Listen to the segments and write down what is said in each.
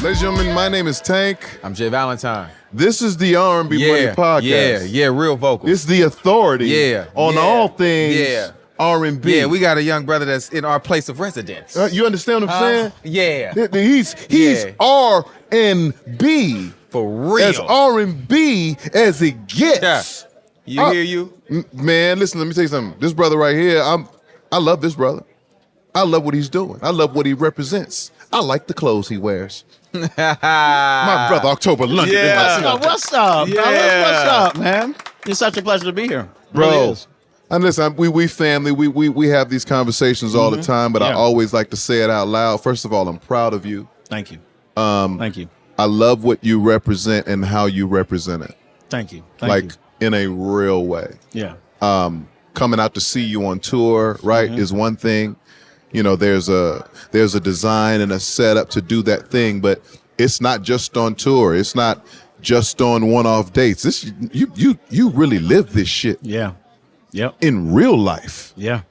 Ladies and gentlemen, my name is Tank. I'm J Valentine. This is the R&B Money Podcast. Yeah, real vocal. It's the authority on all things R&B. Yeah, we got a young brother that's in our place of residence. You understand what I'm saying? Yeah. He's R&B. For real. As R&B as it gets. Yeah. You hear you? Man, listen, let me tell you something. This brother right here, I love this brother. I love what he's doing. I love what he represents. I like the clothes he wears. My brother, October London. Yeah. What's up? Yeah. What's up, man? It's such a pleasure to be here. Bro. Really is. And listen, we family, we have these conversations all the time, but I always like to say it out loud. First of all, I'm proud of you. Thank you. Thank you. I love what you represent and how you represent it. Thank you. In a real way. Yeah. Coming out to see you on tour, right, is one thing. You know, there's a design and a setup to do that thing, but it's not just on tour. It's not just on one-off dates. This you really live this shit. Yeah. Yep. In real life. Yeah.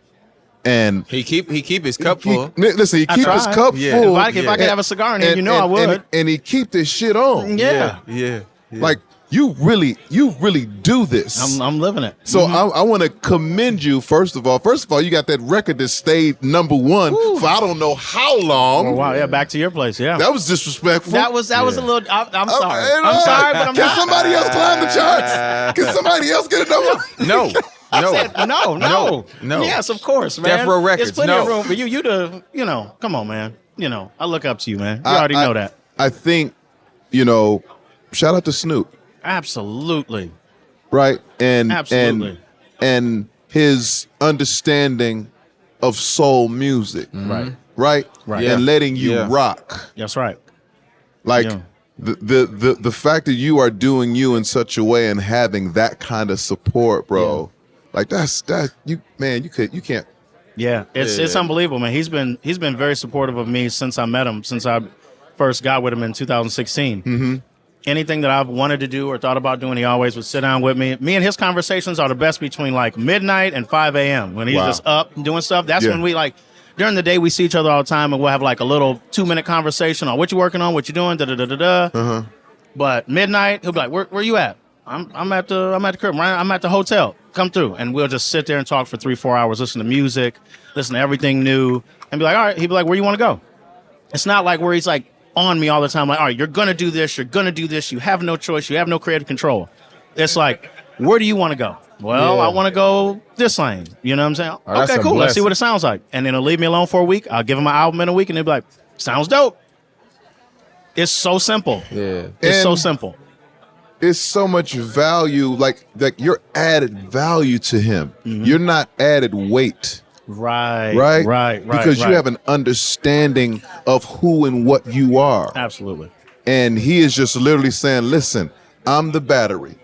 And he keep his cup full. Listen, he keep his cup full. If I could have a cigar in here, I would. And he keep this shit on. Yeah. Like you really do this. I'm living it. So I want to commend you. First of all, you got that record that stayed #1 for I don't know how long. Oh, wow. Yeah. Back to your place. Yeah. That was disrespectful. That was a little. I'm sorry. I'm sorry, but I'm Can not. somebody else climb the charts? Can somebody else get a number? No. No. Yes, of course, man. Death Row Records. There's plenty of room for you to, come on, man. I look up to you, man. You already know that. I think, shout out to Snoop. Absolutely. Right? Absolutely. And his understanding of soul music. Right. Right? And letting you rock. That's right. Like the fact that you are doing you in such a way and having that kind of support, bro. Yeah. Like you can't. Yeah, it's unbelievable, man. He's been very supportive of me since I met him, since I first got with him in 2016. Mm-hmm. Anything that I've wanted to do or thought about doing, he always would sit down with me. Me and his conversations are the best between like midnight and 5 a.m. when he's just up and doing stuff. That's when we during the day we see each other all the time and we'll have like a little 2-minute conversation on what you working on, what you doing, da-da-da-da-da. But midnight, he'll be like, where you at? I'm at the crib, right? I'm at the hotel. Come through. And we'll just sit there and talk for 3-4 hours, listen to music, listen to everything new, and be like, all right. He'd be like, where you want to go? It's not like where he's like on me all the time, like, all right, you're going to do this, you have no choice, you have no creative control. It's like, where do you want to go? Well, I want to go this lane. You know what I'm saying? Oh, okay, cool. Let's see what it sounds like. And then he'll leave me alone for a week. I'll give him an album in a week, and he'll be like, sounds dope. It's so simple. Yeah. It's so simple. It's so much value, like you're added value to him. Mm-hmm. You're not added weight. Right. Because you have an understanding of who and what you are. Absolutely. And he is just literally saying, listen, I'm the battery.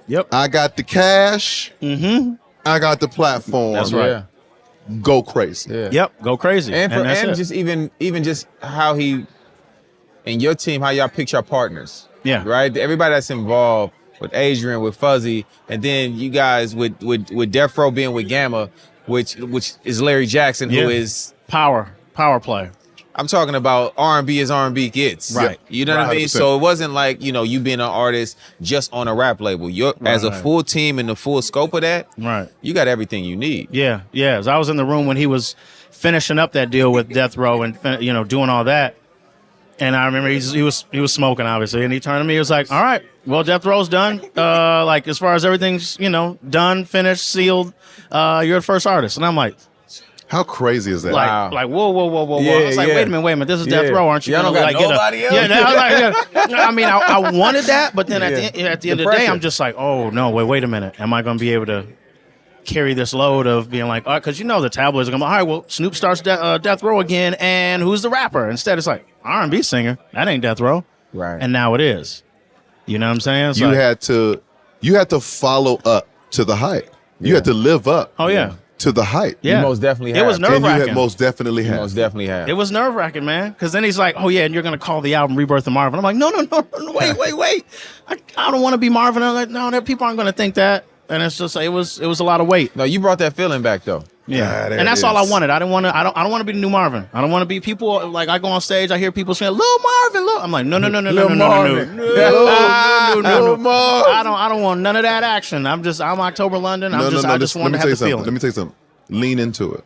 Yep. I got the cash. Mm-hmm. I got the platform. That's right. Yeah. Go crazy. Yeah. Yep. Go crazy. And just even just how he and your team, how y'all pick your partners. Yeah. Right? Everybody that's involved with Adrian, with Fuzzy, and then you guys with Death Row being with Gamma, which is Larry Jackson, who is power play. I'm talking about R&B as R&B gets. Right. You know what I mean? So it wasn't like, you being an artist just on a rap label. You're as a full team in the full scope of that, you got everything you need. Yeah. As I was in the room when he was finishing up that deal with Death Row and doing all that. And I remember he was smoking, obviously, and he turned to me. He was like, "All right, well, Death Row's done. Like as far as everything's done, finished, sealed. You're the first artist." And I'm like, "How crazy is that?" Like whoa. Yeah, I was like, "Wait a minute. This is Death Row, aren't you?" Y'all don't got nobody else. I mean, I wanted that, but then at the end of the day, I'm just like, "Oh no, wait a minute. Am I going to be able to carry this load of being like, because the tabloids are going to be, all right, well, Snoop starts Death Row again, and who's the rapper?" Instead, it's like, R&B singer. That ain't Death Row. Right. And now it is. You know what I'm saying? It's you had to follow up to the hype. You had to live up to the hype. Yeah. You most definitely have. It was nerve-wracking. You most definitely have. Most definitely have. It was nerve-wracking, man. Because then he's like, oh, yeah, and you're going to call the album Rebirth of Marvin. I'm like, no, wait. I don't want to be Marvin. I'm like, no, people aren't going to think that. and it's just it was a lot of weight. No, you brought that feeling back though. Yeah, there and that's it all I is. wanted. I don't want to be the new Marvin. I don't want to be people like I go on stage. I hear people saying, "Lil Marvin, Lil." I'm like, no. Marvin. No. I don't want none of that action. I'm October London. I just want to have the feeling. Let me tell you something. Lean into it.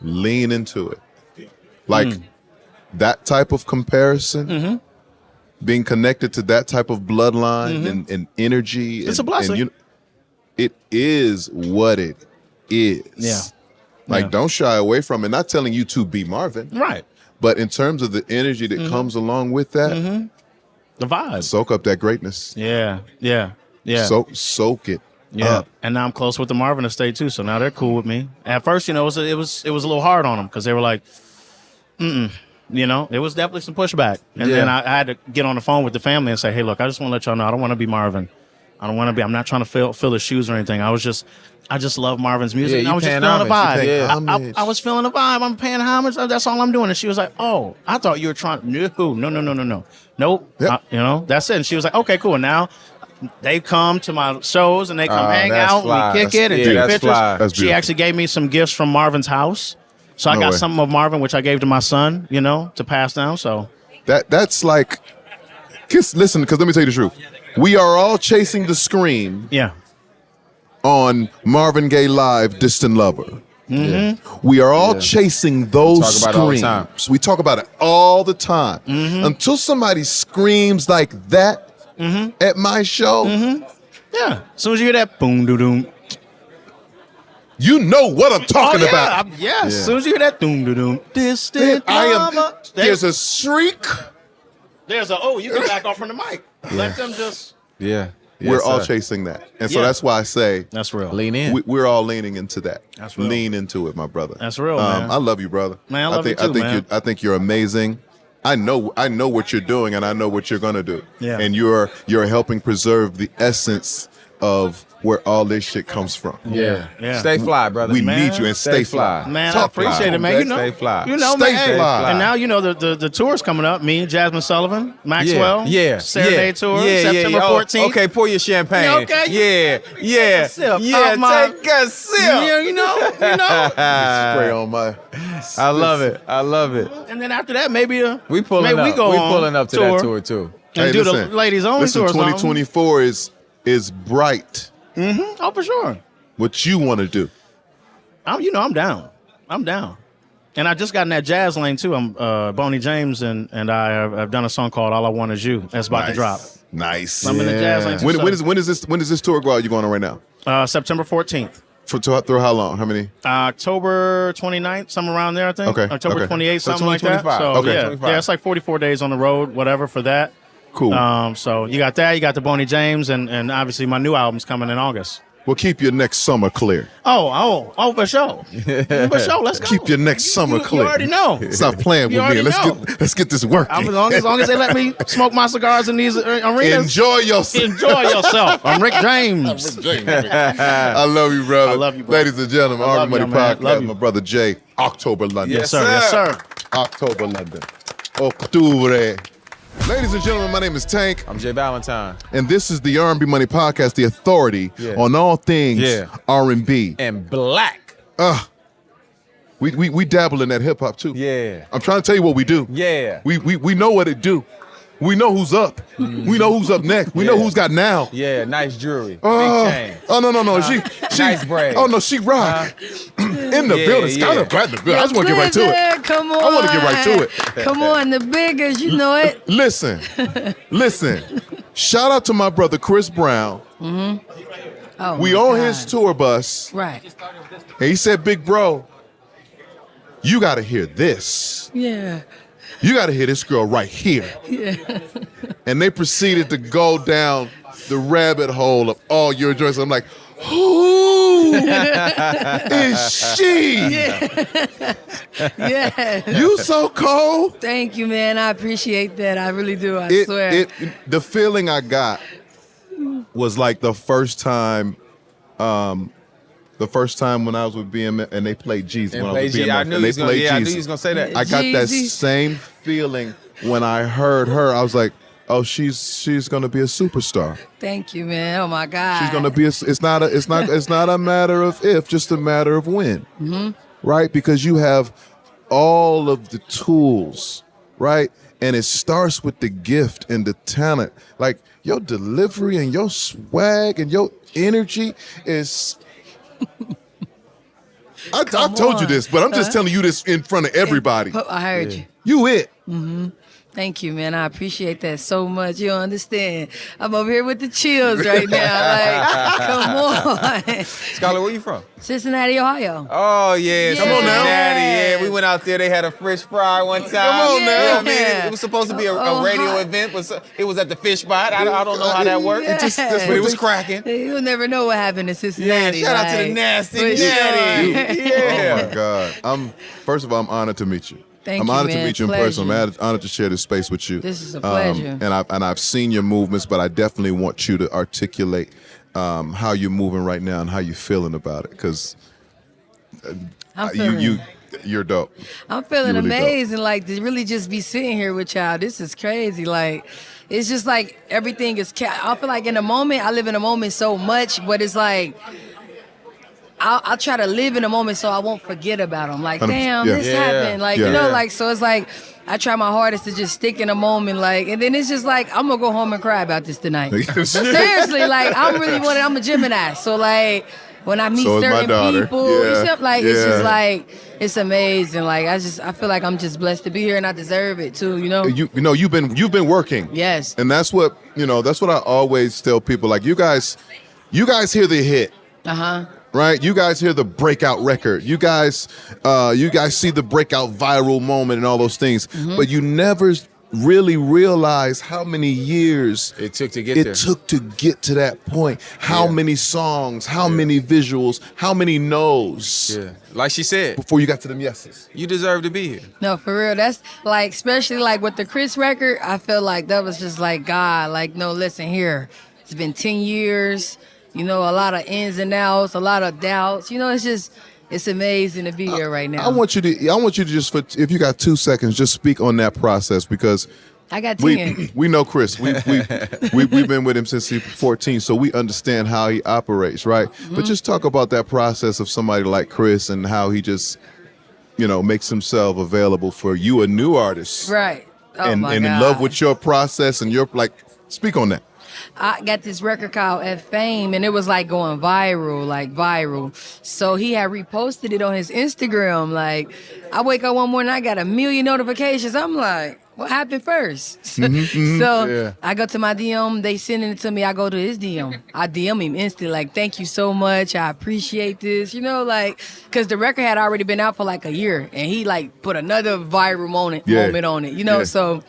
Lean into it. Like that type of comparison, being connected to that type of bloodline and energy. It's a blessing. And it is what it is. Yeah. Like, don't shy away from it. Not telling you to be Marvin. Right. But in terms of the energy that comes along with that, The vibe. soak up that greatness. Yeah. Soak it Yeah, up. and now I'm close with the Marvin estate too, so now they're cool with me. At first, it was a little hard on them because they were like, it was definitely some pushback. And then I had to get on the phone with the family and say, hey, look, I just want to let y'all know I don't want to be Marvin. I'm not trying to fill his shoes or anything. I just love Marvin's music. Yeah, and I was just you feeling the paying vibe. homage. I was feeling the vibe. I'm paying homage. That's all I'm doing. And she was like, oh, I thought you were trying. No. Nope. Yep. That's it. And she was like, okay, cool. And now they come to my shows and they come hang that's out fly. and we kick it and Yeah, take that's pictures. fly. That's She beautiful. actually gave me some gifts from Marvin's house. So I No got way. something of Marvin, which I gave to my son, to pass down. So That's like, listen, because let me tell you the truth. We are all chasing the scream yeah. on Marvin Gaye Live, Distant Lover. We are all chasing those Talk about it all the time. screams. We talk about it all the time. Until somebody screams like that at my show, Yeah. As soon as you hear that boom doo doom. you know what I'm talking about. As soon as you hear that doom doo doom. Distant I am. lover. There's a shriek. You can back off from the mic. Let them just. Yeah. We're Yes, all sir. chasing that, and so Yeah. that's why I say That's real. Lean in. we're all leaning into that. That's real. Lean into it, my brother. That's real, man. I love you, brother. Man, I love you too, man. I think you're amazing. I know what you're doing, and I know what you're gonna do. Yeah. And you're helping preserve the essence of where all this shit comes from. Yeah. Yeah. Stay fly, brother. We Man, need you and stay fly. Man, I Talk appreciate fly. it, man. Stay fly. Stay man. fly. And now the tour's coming up. Me, Jasmine Sullivan, Maxwell, Saturday tour, September 14th. Okay, pour your champagne. Yeah, okay. Yeah. Take a sip. Yeah, Off my- take a sip. Yeah, you know. Spray on my. I love it. And then after that, maybe We pulling up. go We on pulling up to that tour too. and Hey, do listen. the ladies only Listen, tour. or something. 2024 is bright. Oh, for sure. What you want to do? I'm down. And I just got in that jazz lane too. I'm Boney James and I have done a song called "All I Want Is You." That's about to drop. Nice. I'm in the jazz lane too. When is this tour go out? You going on right now? September 14th. Through how long? How many? October 29th, somewhere around there, I think. Okay, October okay. 28th, So something like that. 2025. So Okay. yeah, 25. yeah, it's like 44 days on the road, whatever for that. Cool. So you got that. You got the Boney James, and obviously my new album's coming in August. Well, keep your next summer clear. Oh, for sure. For sure. Let's go. Keep your next summer clear. You already know. Stop playing You with me. already Let's get this working. As long as they let me smoke my cigars in these arenas. Enjoy yourself. Enjoy yourself. I'm Rick James. I love you, brother. I love you, brother. Ladies and gentlemen, I love R&B Money you, man. Love Podcast. you. My brother Jay, October London. Yes, sir. Yes, sir. October London. Octubre. Ladies and gentlemen, my name is Tank, I'm Jay Valentine. and this is the R&B Money Podcast, the authority on all things R&B. And black. We dabble in that hip hop too. Yeah. I'm trying to tell you what we do. Yeah. We know what it do. We know who's up. We know who's up next. We know who's got now. Yeah, nice jewelry. Oh, Big chain. oh no. She Nice braid. Oh no, she rock. In the Yeah, building. yeah. Skylar Blatt in the building. I just want to get right to it. Come on. I want to get right to it. Come on, the biggest, you know it. Listen. Shout out to my brother Chris Brown. Oh, We my on God. his tour bus, Right. and he said, "Big bro, you got to hear this. Yeah. You got to hear this girl right here." Yeah. And they proceeded to go down the rabbit hole of all your joints. I'm like, who is she? Yeah. You so cold. Thank you, man. I appreciate that. I really do. I It, swear. the feeling I got was like the first time when I was with BM and they played Jeezy. When I was with BMF I knew and he they was gonna, played I knew Jeezy. he was gonna say that. I got that Jeezy. same feeling when I heard her. I was like, oh, she's gonna be a superstar. Thank you, man. Oh my God. She's gonna be. It's not a matter of if, just a matter of when. Mm-hmm. Right? Because you have all of the tools, right? And it starts with the gift and the talent. Like your delivery and your swag and your energy is. I've told you this, but I'm just telling you this in front of everybody. I heard you. You it. Mm-hmm. Thank you, man. I appreciate that so much. You don't understand. I'm over here with the chills right now. Like, come on. Skylar, where you from? Cincinnati, Ohio. Oh, yeah. Come on now. Cincinnati, yeah. We went out there. They had a fish fry one time. Come on now. You know what I mean? It was supposed to be a radio event, but it was at the fish spot. I don't know how that worked. Yeah. But it was cracking. You'll never know what happened in Cincinnati. Yeah, shout out to the nasty Natty. Sure. Yeah. Oh my God. First of all, I'm honored to meet you. Thank I'm you, honored man. to meet you in Pleasure. person. I'm honored to share this space with you. This is a pleasure. And I've seen your movements, but I definitely want you to articulate how you're moving right now and how you're feeling about it, because you're dope. I'm feeling You're really amazing. Like, to really just be sitting here with y'all, this is crazy. Like, it's just like everything is. I feel like in a moment, I live in a moment so much, but it's like. I'll try to live in a moment so I won't forget about them. Like, damn, this happened. Like, you know, like, so it's like, I try my hardest to just stick in a moment, like, and then it's just like, I'm gonna go home and cry about this tonight. Seriously, like, I'm a Gemini. So, like, when I meet certain people, it's just like, it's amazing. Like, I feel like I'm just blessed to be here and I deserve it too, you know? You've been working. Yes. And that's what I always tell people. Like, you guys hear the hit. Uh-huh. Right? You guys hear the breakout record. You guys see the breakout viral moment and all those things. Mm-hmm. But you never really realize how many years it took to get to that point. How many songs, how many visuals, how many no's. Yeah. Like she said. Before you got to them yeses. You deserve to be here. No, for real. That's like, especially like with the Chris record, I feel like that was just like, God, like, no, listen here. It's been 10 years. You know, a lot of ins and outs, a lot of doubts. You know, it's amazing to be here right now. I want you to just, if you got 2 seconds, just speak on that process, because I got 10. We know Chris. We've been with him since he was 14, so we understand how he operates, right? Mm-hmm. But just talk about that process of somebody like Chris and how he just, makes himself available for you, a new artist, right? Oh and my in God. love with your process, and you're like, speak on that. I got this record called At Fame, and it was like going viral. So he had reposted it on his Instagram. Like, I wake up one morning, I got 1 million notifications. I'm like, what happened first? I go to my DM, they sending it to me. I go to his DM. I DM him instantly, like, thank you so much. I appreciate this. Like, because the record had already been out for like a year, and he like put another viral moment on it, so.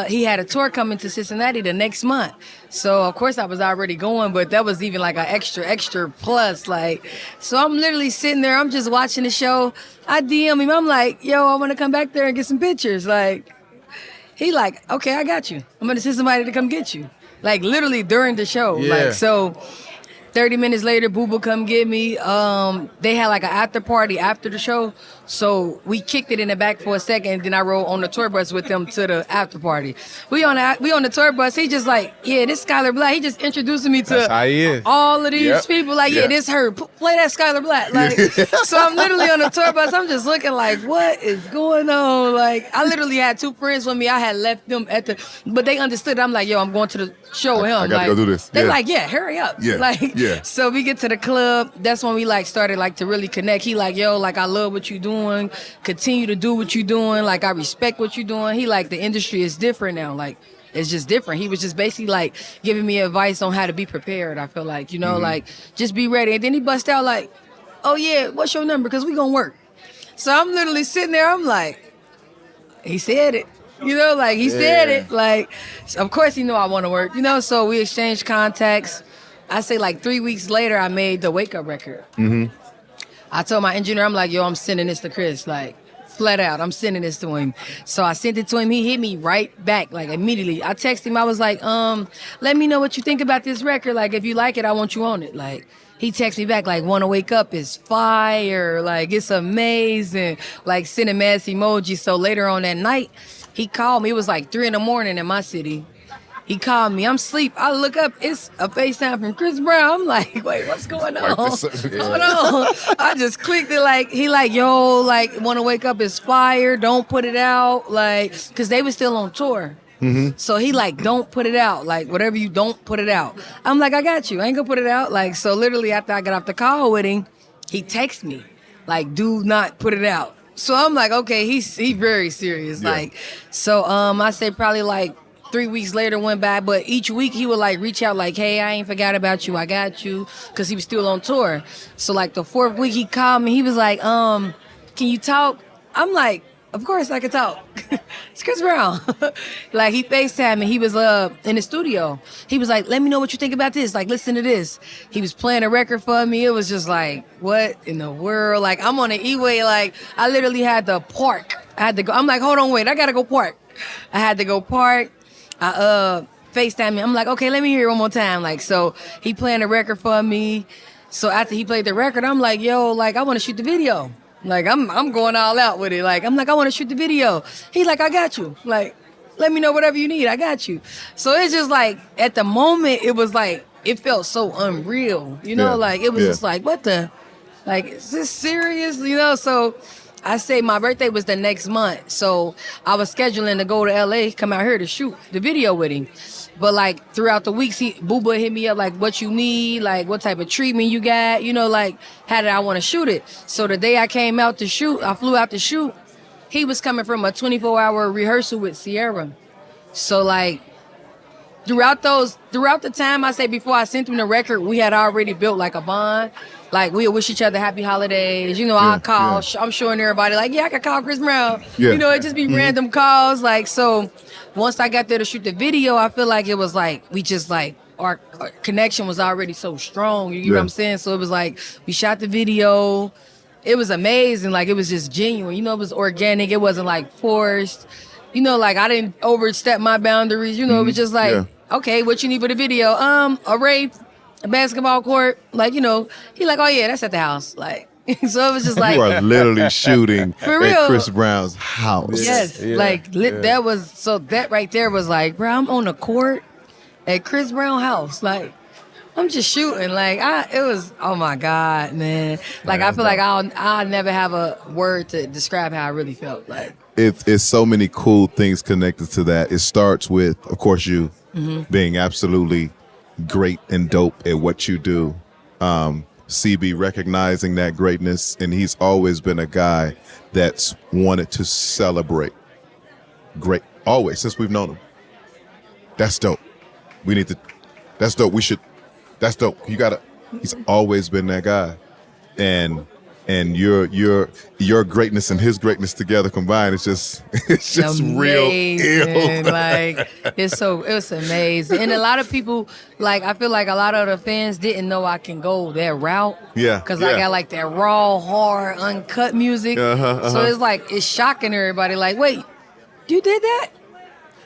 He had a tour coming to Cincinnati the next month. So, of course, I was already going, but that was even like an extra plus. Like, so I'm literally sitting there. I'm just watching the show. I DM him. I'm like, yo, I want to come back there and get some pictures. Like, he like, okay, I got you. I'm going to send somebody to come get you. Like, literally during the show. Yeah. Like, so 30 minutes later, Boo Boo come get me. They had like an after party after the show. So we kicked it in the back for a second, and then I rode on the tour bus with them to the after party. We on the tour bus. He just like, yeah, this Skylar Blatt. He just introducing me to all of these people. Like, yeah, this her. Play that Skylar Blatt. Like, so I'm literally on the tour bus. I'm just looking like, what is going on? Like, I literally had 2 friends with me. I had left them but they understood. I'm like, yo, I'm going to the show with him. I got to go do this. They're like, yeah, hurry up. Yeah. Like, so we get to the club. That's when we like started like to really connect. He like, yo, like, I love what you're doing. Continue to do what you're doing. Like, I respect what you're doing. He like, the industry is different now. Like, it's just different. He was just basically like giving me advice on how to be prepared. I feel like, like, just be ready. And then he bust out like, oh yeah, what's your number? Because we gonna work. So I'm literally sitting there. I'm like, he said it. Like, he said it. Like, of course he knew I want to work. So we exchanged contacts. I say like 3 weeks later, I made the Wake Up record. Mm-hmm. I told my engineer, I'm like, yo, I'm sending this to Chris. Like, flat out, I'm sending this to him. So I sent it to him. He hit me right back, like, immediately. I texted him. I was like, let me know what you think about this record. Like, if you like it, I want you on it. Like, He texts me back like, "Wanna wake up is fire, like it's amazing," like sending mass emojis. So later on that night, he called me. It was like 3 a.m. in my city. He called me. I'm asleep. I look up. It's a FaceTime from Chris Brown. I'm like, wait, what's going on? Hold on. I just clicked it. Like he like, yo, like Wanna Wake Up is fire. Don't put it out. Like, cause they were still on tour. So he like, don't put it out. Like, whatever you don't put it out. I'm like, I got you. I ain't gonna put it out. Like, so literally after I got off the call with him, he texts me, like, do not put it out. So I'm like, okay, he's very serious. Yeah. Like, so I say probably like 3 weeks later went by, but each week he would like reach out like, hey, I ain't forgot about you. I got you. Cause he was still on tour. So like the 4th week he called me, he was like, can you talk? I'm like, of course I can talk. It's Chris Brown. Like he FaceTimed me. He was in the studio. He was like, let me know what you think about this. Like, listen to this. He was playing a record for me. It was just like, what in the world? Like I'm on the E-way. Like I literally had to park. I had to go. I'm like, hold on, wait. I gotta go park. I had to go park. I FaceTime me. I'm like, okay, let me hear it one more time. Like, so he playing a record for me. So after he played the record, I'm like, yo, like I want to shoot the video. Like I'm going all out with it. Like I'm like, I want to shoot the video. He's like, I got you. Like, let me know whatever you need. I got you. So it's just like at the moment, it was like it felt so unreal. You know, like it was just like, what the, like is this serious? You know, so. I say my birthday was the next month, so I was scheduling to go to LA, come out here to shoot the video with him. But like throughout the weeks, Booba hit me up like, what you need, like what type of treatment you got, you know, like how did I want to shoot it. So the day I came out to shoot, I flew out to shoot. He was coming from a 24-hour rehearsal with Sierra. So like throughout the time, I say before I sent him the record, we had already built like a bond. Like, we'll wish each other happy holidays. You know, I'll call. I'm showing everybody, like, I can call Chris Brown. You know, it just be random calls. Like, so once I got there to shoot the video, I feel like it was like, we just like, our connection was already so strong. You know what I'm saying? So it was like, we shot the video. It was amazing. Like, it was just genuine. You know, it was organic. It wasn't like forced. You know, like, I didn't overstep my boundaries. You know, it was just like, okay, what you need for the video? A rave. A basketball court, like, you know, he like, oh yeah, that's at the house. Like, so it was just like. You are literally shooting for real. At Chris Brown's house. Yes, that was, so that right there was like, bro, I'm on the court at Chris Brown's house. Like, I'm just shooting. Like, it was, oh my God, man. Like, I feel like I'll never have a word to describe how I really felt. Like, it's so many cool things connected to that. It starts with, of course, you being absolutely great and dope at what you do. CB recognizing that greatness, and he's always been a guy that's wanted to celebrate great, always, since we've known him. That's dope. That's dope. That's dope. He's always been that guy. And your greatness and his greatness together combined, it's just amazing. Real ill. Like, it was amazing. And a lot of people, like, I feel like a lot of the fans didn't know I can go that route. Yeah. Because I got like that raw, hard, uncut music. So it's like, it's shocking everybody. Like, wait, you did that?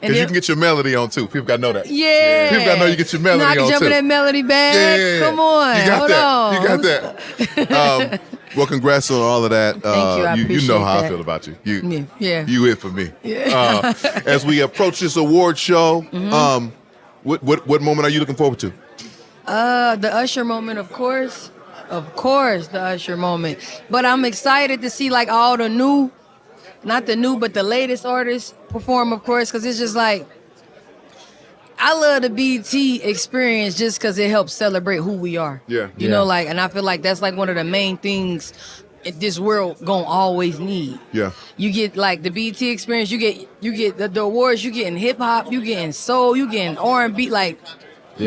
Because you can get your melody on too. People gotta know that. Yeah. People gotta know you get your melody on too. I can jump in that melody bag. Yeah. Come on. You got that. Well, congrats on all of that. Thank you. I appreciate you know how that. I feel about you. You it for me. Yeah. As we approach this award show, what moment are you looking forward to? The Usher moment, of course. Of course, the Usher moment. But I'm excited to see like all the new, not the new, but the latest artists perform, of course, because it's just like, I love the BET experience just because it helps celebrate who we are. Yeah. You know, like, and I feel like that's like one of the main things this world gonna always need. Yeah. You get like the BET experience, you get the awards, you getting hip hop, you getting soul, you getting R&B, like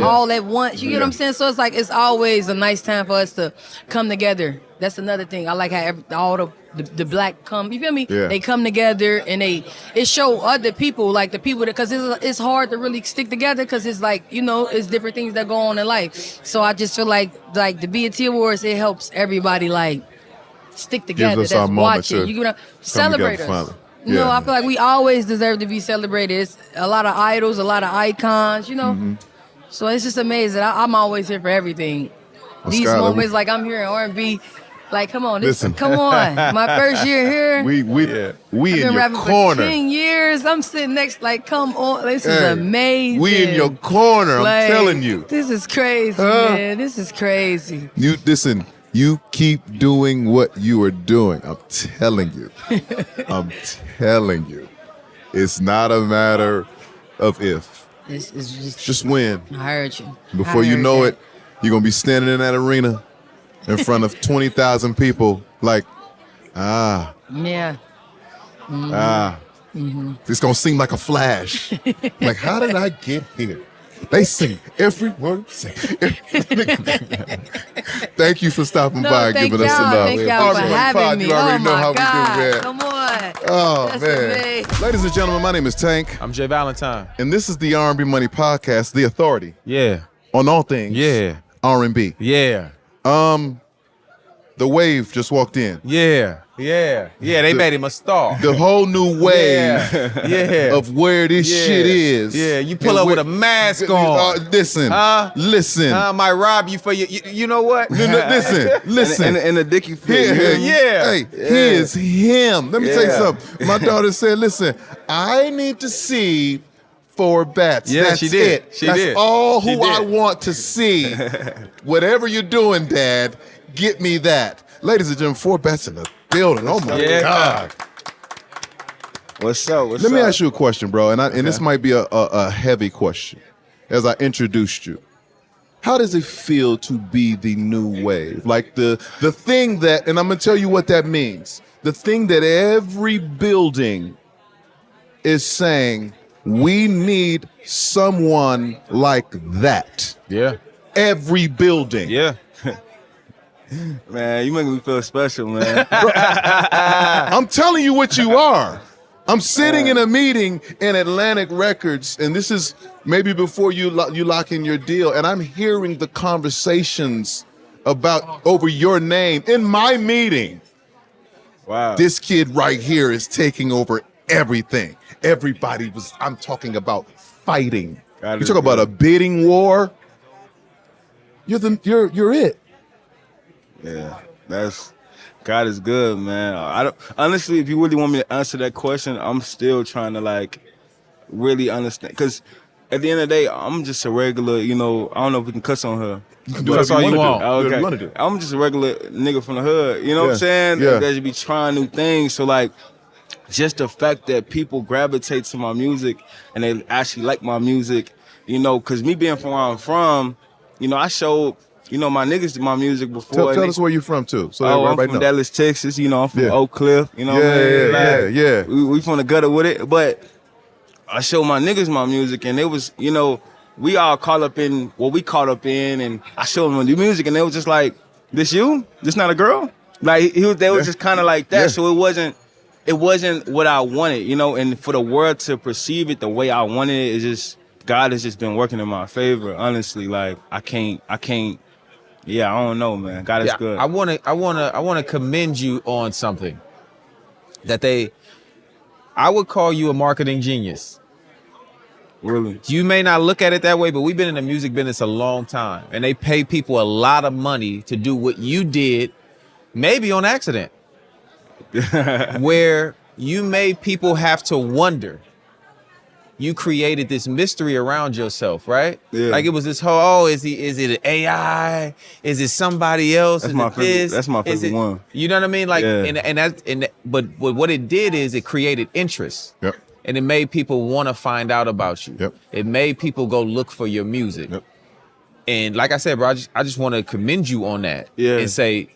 all at once. You get what I'm saying? So it's like, it's always a nice time for us to come together. That's another thing. I like how all the black come, you feel me? Yeah. They come together and it show other people, like the people that, because it's hard to really stick together because it's like, you know, it's different things that go on in life. So I just feel like the BET Awards, it helps everybody like stick together. Gives us our that's moment watching. to You know, celebrate together us. finally. You know, I feel like we always deserve to be celebrated. It's a lot of idols, a lot of icons, you know. So it's just amazing. I'm always here for everything. These Skylar, moments, like I'm here in R&B. Like, come on, Listen. come on. My first year here. we I've in been your rapping corner. for 10 years. I'm sitting next, like, come on. This is Hey, amazing. We in your corner. Like, I'm telling you. This is crazy, man. This is crazy. You listen. You keep doing what you are doing. I'm telling you. I'm telling you. It's not a matter of if. This is Just when. I heard you. Before you know it, you're gonna be standing in that arena in front of 20,000 people. Like, Yeah. It's gonna seem like a flash. Like, how did I get here? They sing every word. Thank you for stopping by and giving us some love. Thank y'all for having me. You already know how we do that. Come on. Oh, That's man. amazing. Ladies and gentlemen, my name is Tank, I'm J Valentine. and this is the R&B Money Podcast, the authority Yeah. on all things R&B. Yeah. The wave just walked in. Yeah. They made him a star. The whole new wave Yeah. of where this shit is. Yeah, you pull And up where- with a mask on. Listen. Listen. I might rob you for you know what? Listen. And the Dickie fit. Hey, here's him. Let me tell you something. My daughter said, listen, I need to see 4 bats. Yeah, That's she did. it. She That's did. all She who I did. want to see. Whatever you're doing, Dad, get me that. Ladies and gentlemen, 4 bats in the building. Oh my Yeah. God. What's up? Let me ask you a question, bro. And this might be a heavy question. As I introduced you, how does it feel to be the new wave? Like the thing that, and I'm gonna tell you what that means. The thing that every building is saying, we need someone like that. Yeah. Every building. Yeah. Man, you making me feel special, man. I'm telling you what you are. I'm sitting in a meeting in Atlantic Records, and this is maybe before you lock in your deal, and I'm hearing the conversations about over your name in my meeting. Wow. This kid right here is taking over everything. I'm talking about fighting. God You is talk about a good. bidding war. You're it. Yeah, God is good, man. I don't honestly. If you really want me to answer that question, I'm still trying to like really understand. Because at the end of the day, I'm just a regular. I don't know if we can cuss on her. Do whatever all you you want. want. Do whatever Okay, you want to do. I'm just a regular nigga from the hood. You know what I'm saying? Yeah. That should be trying new things. So like, just the fact that people gravitate to my music and they actually like my music. Because me being from where I'm from, I showed. My niggas did my music before. Tell us where you're from too, so that I'm everybody from knows. Dallas, Texas. I'm from Yeah. Oak Cliff. You know what I mean? Yeah. We from the gutter with it. But I showed my niggas my music, and it was, we all caught up in what we caught up in, and I showed them the music, and they was just like, "This you? This not a girl?" Like they was just kind of like that. Yeah. So it wasn't what I wanted, And for the world to perceive it the way I wanted it, is just God has just been working in my favor. Honestly, like I can't. Yeah, I don't know, man. God is good. I wanna commend you on something I would call you a marketing genius. Really. You may not look at it that way, but we've been in the music business a long time, and they pay people a lot of money to do what you did, maybe on accident, where you made people have to wonder. You created this mystery around yourself, right? Yeah. Like it was this whole, is it an AI? Is it somebody else? That's Is my it favorite- this? that's my Is favorite it- one. You know what I mean? Like, Yeah. but what it did is it created interest. Yep. And it made people want to find out about you. Yep. It made people go look for your music. Yep. And like I said, bro, I just want to commend you on that. Yeah. And say,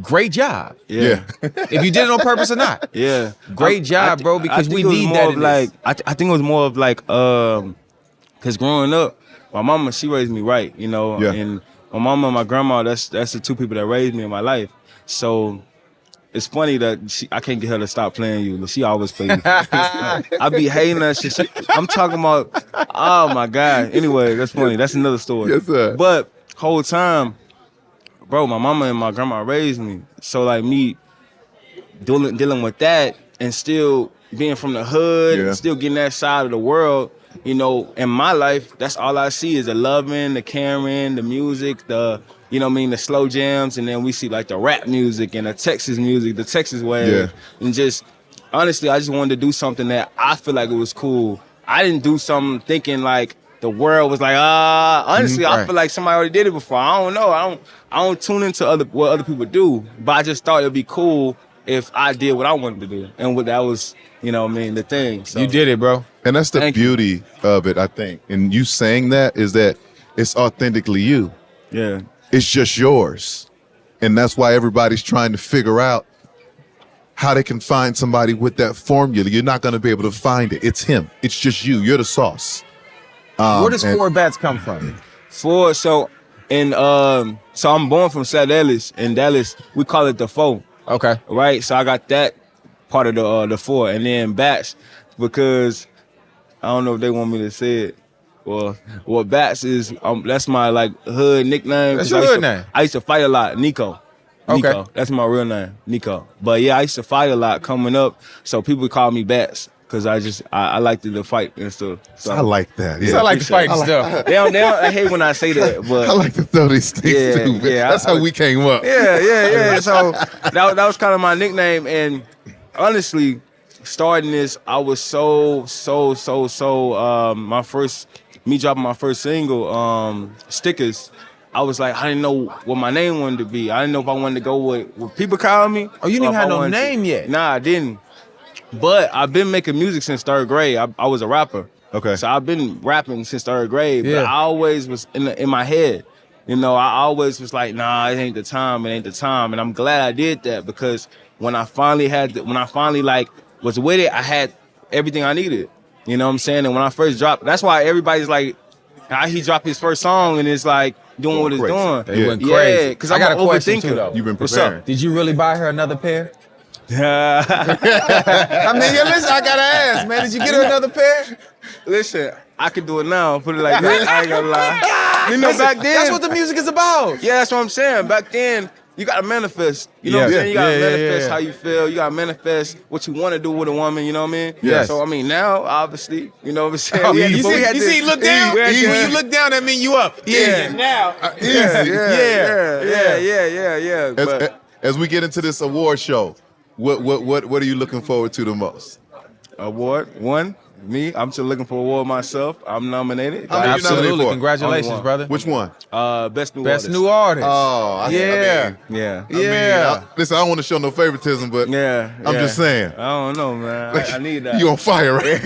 great job. Yeah. If you did it on purpose or not. Yeah, Great job, bro, because I think we it was need more that of in like this. I think it was more of like because growing up, my mama, she raised me right, Yeah. and my mama and my grandma, that's the 2 people that raised me in my life. So it's funny that I can't get her to stop playing you. She always plays you. I be hating that shit. I'm talking about, oh my God. Anyway, that's funny. That's another story. Yes, sir. But whole time, bro, my mama and my grandma raised me. So like me dealing with that and still being from the hood Yeah. and still getting that side of the world, in my life, that's all I see is the loving, the caring, the music, the you know what I mean, the slow jams, and then we see like the rap music and the Texas music, the Texas wave, and just honestly, I just wanted to do something that I feel like it was cool. I didn't do something thinking like the world was like, honestly, I feel like somebody already did it before. I don't know. I don't tune into what other people do, but I just thought it'd be cool if I did what I wanted to do, and what that was, you know what I mean, the thing. So, you did it, bro. And that's the beauty of it, I think. And you saying that is that it's authentically you. Yeah. It's just yours. And that's why everybody's trying to figure out how they can find somebody with that formula. You're not going to be able to find it. It's him. It's just you. You're the sauce. Where does Four Bats come from? So I'm born from South Dallas. In Dallas, we call it the Four. Okay. Right? So I got that part of the Four. And then Bats, because I don't know if they want me to say it. Well, Bats is, that's my like hood nickname. That's your hood name? I used to fight a lot. Nico. Okay. That's my real name, Nico. But yeah, I used to fight a lot coming up. So people call me Bats. Cause I like to fight and stuff. So I like that. Yeah. I like to fight and stuff. I hate when I say that, but I like to throw these things too. Yeah, that's how we came up. Yeah. So that was kind of my nickname. And honestly, starting this, I was so me dropping my first single, Stickers. I was like, I didn't know what my name wanted to be. I didn't know if I wanted to go with what people call me. Oh, you didn't have no name yet? Nah, I didn't. But I've been making music since third grade. I was a rapper. Okay. So I've been rapping since third grade. Yeah. But I always was in my head. You know, I always was like, nah, it ain't the time. And I'm glad I did that, because when I finally like was with it, I had everything I needed. You know what I'm saying? And when I first dropped, that's why everybody's like, how he dropped his first song and it's like doing what it's doing. They went crazy. Yeah, because I got I'm a question too, though. You've been What's preparing. up? Did you really buy her another pair? Yeah. I mean, listen, I gotta ask, man. Did you get her another pair? Listen, I could do it now. Put it like that. I ain't gonna lie. You know, back then. That's what the music is about. Yeah, that's what I'm saying. Back then, you gotta manifest. You know what I'm saying? You gotta manifest how you feel. You gotta manifest what you want to do with a woman. You know what I mean? Yes. So I mean, now obviously, you know what I'm saying. Oh, We had you to- see, look down. we had to- When you look down, that mean you up. Yeah. Now. Yeah. But As we get into this award show, what are you looking forward to the most? award one, me. I'm still looking for an award myself. I'm nominated. How many you nominated Absolutely. for? Congratulations, Only one. brother. Which one? Best new Best artist. new artist. Oh, Yeah. Yeah. Listen, I don't want to show no favoritism, but Yeah. I'm just saying. I don't know, man. I need that. You on fire, right?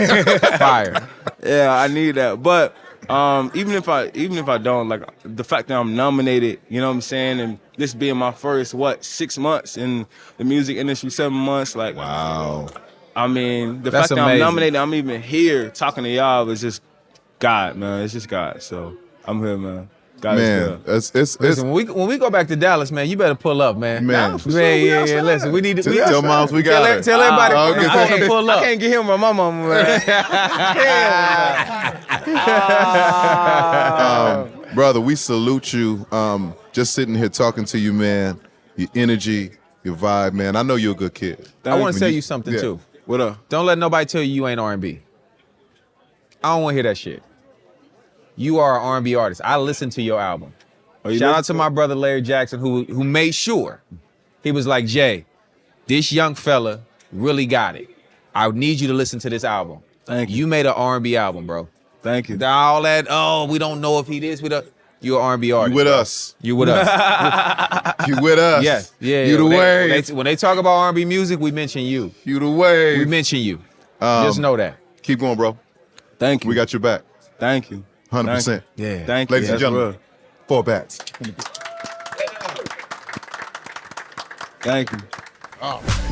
Fire. Yeah, I need that. But even if I don't, like, the fact that I'm nominated, you know what I'm saying, and this being my first 6 months in the music industry, 7 months, like, Wow. I mean, the That's fact that amazing. I'm nominated, I'm even here talking to y'all is just God, man. It's just God. So I'm here, man. God Man, is it's Listen, when we go back to Dallas, man, you better pull up, man. Man. Yeah. Listen, we need to Tell moms we got her. tell everybody Okay. to pull I up. can't get him with my mama, man. Brother, we salute you. Just sitting here talking to you, man. Your energy, your vibe, man. I know you're a good kid. I want to tell you- you something yeah. too. What up? Don't let nobody tell you ain't R&B. I don't want to hear that shit. You are an R&B artist. I listened to your album. you Shout out listen to my brother Larry Jackson, who made sure. He was like, Jay, this young fella really got it. I need you to listen to this album. Thank you. You made an R&B album, bro. Thank you. All that, we don't know if he this, you're an R&B artist. You with bro. us. You with us. You with us. Yes. Yeah. You the When wave. when they talk about R&B music, we mention you. You the wave. We mention you. Just know that. Keep going, bro. Thank you. We got your back. Thank you. 100%. Yeah. Thank you. Ladies and That's gentlemen, real. 4 bats. Thank you.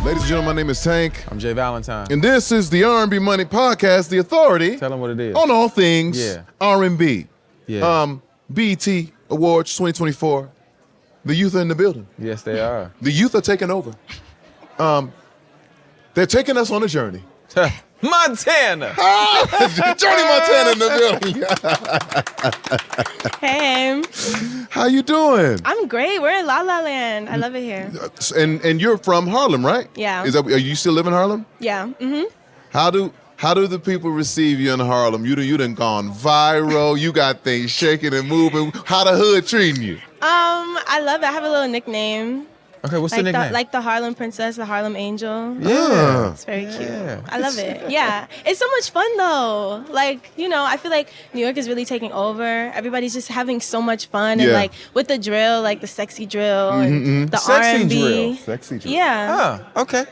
Ladies and gentlemen, my name is Tank, I'm Jay Valentine. and this is the R&B Money Podcast, the authority Tell them what it is. on all things Yeah. R&B. Yeah. BET Awards 2024. The youth are in the building. Yes, they are. The youth are taking over. They're taking us on a journey. Montana. Johnny Montana in the building. Hey, How you doing? I'm great. We're in La La Land. I love it here. And you're from Harlem, right? Yeah. Are you still live in Harlem? Yeah. Mm-hmm. How do the people receive you in Harlem? You done gone viral. You got things shaking and moving. How the hood treating you? I love it. I have a little nickname. Okay, what's Like the nickname? like the Harlem Princess, the Harlem Angel. Yeah. It's very cute. Yeah. I love it. Yeah. It's so much fun though. Like, I feel like New York is really taking over. Everybody's just having so much fun. And Yeah. like with the drill, like the sexy drill and the Sexy R&B. drill. Sexy drill. Yeah. Oh, okay.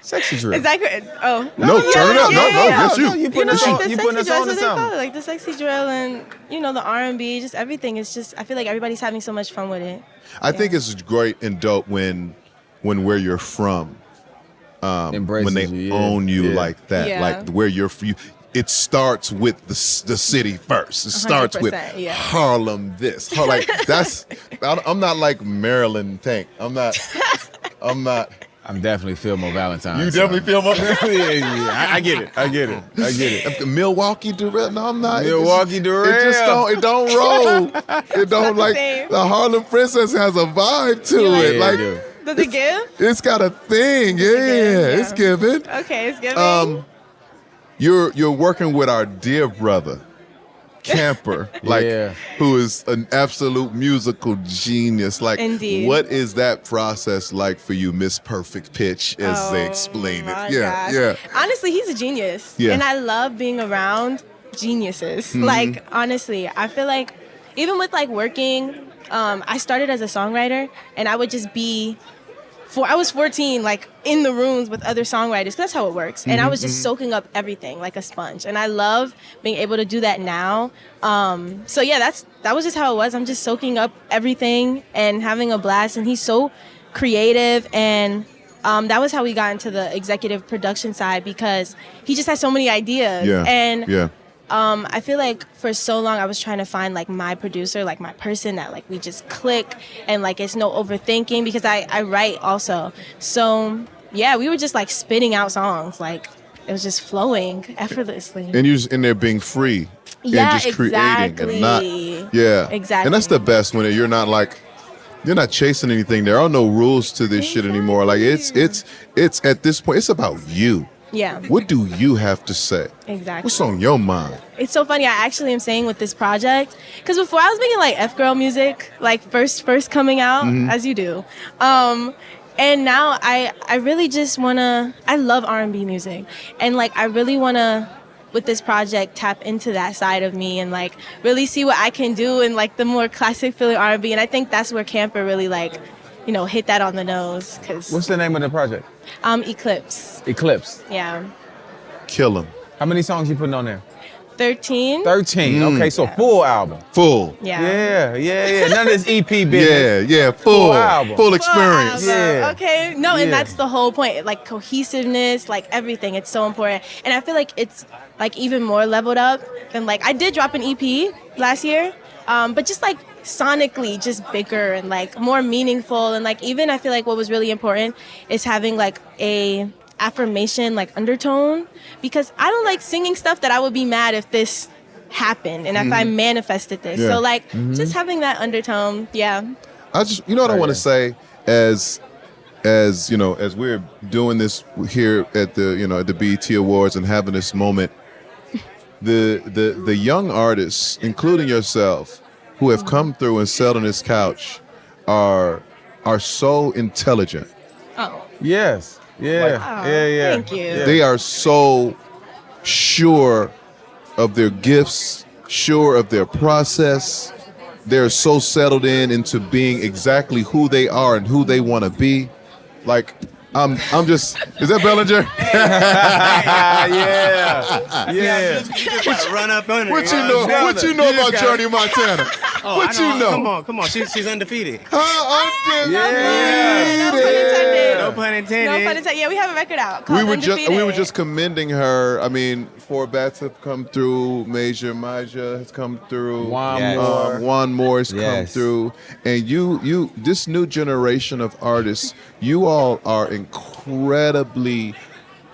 Sexy drill. Is that good? Oh. No, turn it up. No, yes, you. You putting us like on, the you sexy putting us drill, on to that's what they call something. it, like the sexy drill and the R&B, just everything. It's just I feel like everybody's having so much fun with it. I think it's great and dope when where you're from, Embraces when they you, yeah. own you Yeah. like that, Yeah. like where you're from. It starts with the city first. It starts with 100%, yeah. Harlem. Like that's. I'm not like Maryland Tank. I'm not. I'm definitely Fillmore Valentine. You definitely feel my. yeah. I get it. Milwaukee Durrell. No, I'm not. Milwaukee Durrell. It just don't. It don't roll. It don't the like same. the Harlem Princess has a vibe to You like it. it? Like Yeah. Does it give? it's got a thing. Yeah, give, it's yeah. giving. Okay, it's giving. You're working with our dear brother, Camper, Yeah. who is an absolute musical genius. Like, Indeed. what is that process like for you, Miss Perfect Pitch, as they explain my it? Yeah, gosh. yeah. Honestly, he's a genius. Yeah. And I love being around geniuses. Like, honestly, I feel like even with like working, I started as a songwriter and I would just be I was 14, like in the rooms with other songwriters. 'Cause that's how it works. And I was just soaking up everything like a sponge. And I love being able to do that now. So yeah, that was just how it was. I'm just soaking up everything and having a blast. And he's so creative. And that was how we got into the executive production side because he just has so many ideas. Yeah. And yeah. I feel like for so long I was trying to find like my producer, like my person that like we just click and like it's no overthinking because I write also. So yeah, we were just like spitting out songs, like it was just flowing effortlessly. And you're just in there being free. Yeah, and just creating exactly. and not. Yeah. Exactly. And that's the best when you're not like. You're not chasing anything. There are no rules to this shit anymore. Like it's at this point, it's about you. Yeah. What do you have to say? Exactly. What's on your mind? It's so funny. I actually am saying with this project, because before I was making like F-girl music, like first coming out, as you do. And now I really just I love R&B music. And like I really want to, with this project, tap into that side of me and like really see what I can do in like the more classic feeling R&B. And I think that's where Camper really like, hit that on the nose. Cause What's the name of the project? Eclipse. Eclipse. Yeah. Kill him. How many songs you putting on there? 13. 13. Okay, so full album. Full. Yeah. Yeah. None of this EP business. Yeah. Full album. Full experience. Full album. Yeah. Okay. No, Yeah. and that's the whole point. Like cohesiveness, like everything. It's so important. And I feel like it's like even more leveled up than like I did drop an EP last year, but just like sonically just bigger and like more meaningful. And like even I feel like what was really important is having like a affirmation like undertone, because I don't like singing stuff that I would be mad if this happened and if I manifested this. Yeah. So like just having that undertone. Yeah. I just, what I want to say as we're doing this here at the, at the BET Awards and having this moment, the young artists, including yourself, who have come through and sat on this couch are so intelligent. Oh. Yes. Yeah. Yeah. Thank you. Yeah. They are so sure of their gifts, sure of their process. They're so settled into being exactly who they are and who they want to be. Like, I'm just, is that Bellinger? Yeah. You just gotta run up on her. What you know? What you know about Johnny Montana? Oh, What I you know? Come on. She's undefeated. Undefeated. No pun intended. No pun intended. Yeah, we have a record out We called were just Undefeated. commending her. I mean, 4 bats have come through. Maja has come through. Juan Moore has come through. And you, this new generation of artists, you all are incredibly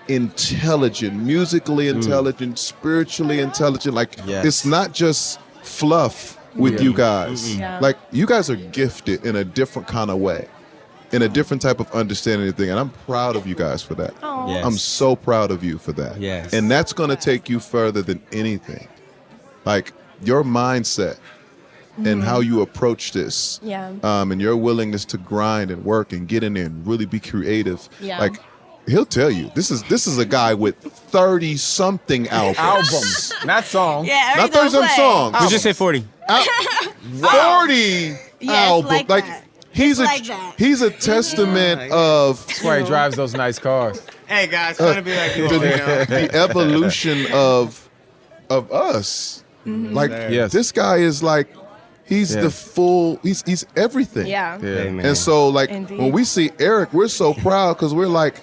intelligent, musically intelligent, spiritually intelligent. Like it's not just fluff with you guys. Yeah. Like you guys are gifted in a different kind of way, in a different type of understanding of thing. And I'm proud of you guys for that. Yes. I'm so proud of you for that. Yes. And that's going to take you further than anything. Like your mindset and how you approach this. Yeah. And your willingness to grind and work and get in there and really be creative. Yeah. Like, he'll tell you, this is a guy with 30-something albums. Not songs. Yeah, Not 30-something songs. We just said 40. 40 albums. like that. He's It's like that. he's a testament of That's why he drives those nice cars. Hey guys, trying to be like you. the evolution of us. Like Yes. this guy is like he's Yeah. the full he's everything. Yeah. Yeah. Hey, man. And so like Indeed. when we see Eric, we're so proud because we're like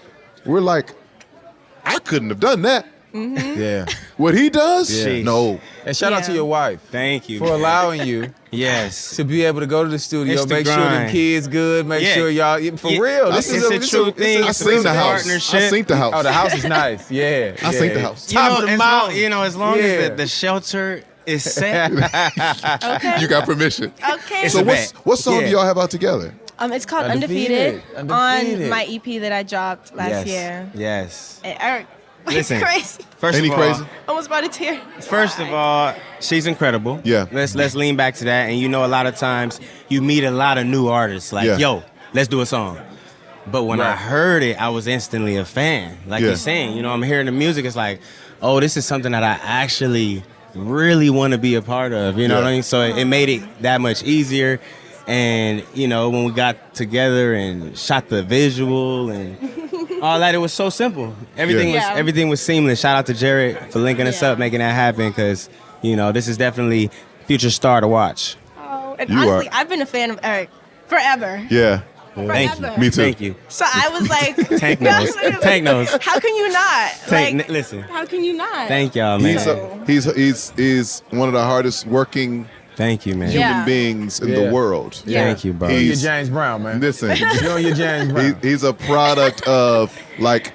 I couldn't have done that. Yeah. What he does? Yeah. No. And shout out to Yeah. your wife Thank you. for allowing you Yes. to be able to go to the studio, It's the make sure them grind. kids good, make Yeah. sure y'all for Yeah. real. This It's is a true thing. I It's a seen the real house. partnership. I seen the house. Oh, the house is nice. Yeah. I seen the house. You know, Top of the as long, mountain. as long Yeah. as the shelter is set, Okay. You got permission. Okay. So a what song do Yeah. y'all have out together? It's called Undefeated. Undefeated, Undefeated. on my EP that I dropped last year. Yes. And Eric, Listen. crazy. First Ain't he of all, crazy? Almost about a tear. First of all, she's incredible. Yeah. Let's lean back to that. And you know, a lot of times you meet a lot of new artists. Like, Yeah. yo, let's do a song. But when I Right. heard it, I was instantly a fan. Like Yeah. you're saying, you know, I'm hearing the music. It's like, oh, this is something that I actually really want to be a part of. You know Yeah. what I mean? So it made it that much easier. And, you know, when we got together and shot the visual and all that, it was so simple. Everything Yeah. was everything was seamless. Shout out to Jared for linking us Yeah. up, making that happen, because, you know, this is definitely future star to watch. Oh, and You honestly, are- I've been a fan of Eric forever. Yeah. Thank you. Forever. Me too. Thank you. So I was like, Tank knows. Tank knows. How can you not? Tank, listen. How can you not? Thank y'all, man. He's one of the hardest working Thank you, man. Yeah. human beings in the Yeah. world. Yeah. Thank you, bro. You're He's- James Brown, man. Listen, You're your James Brown. he's a product of like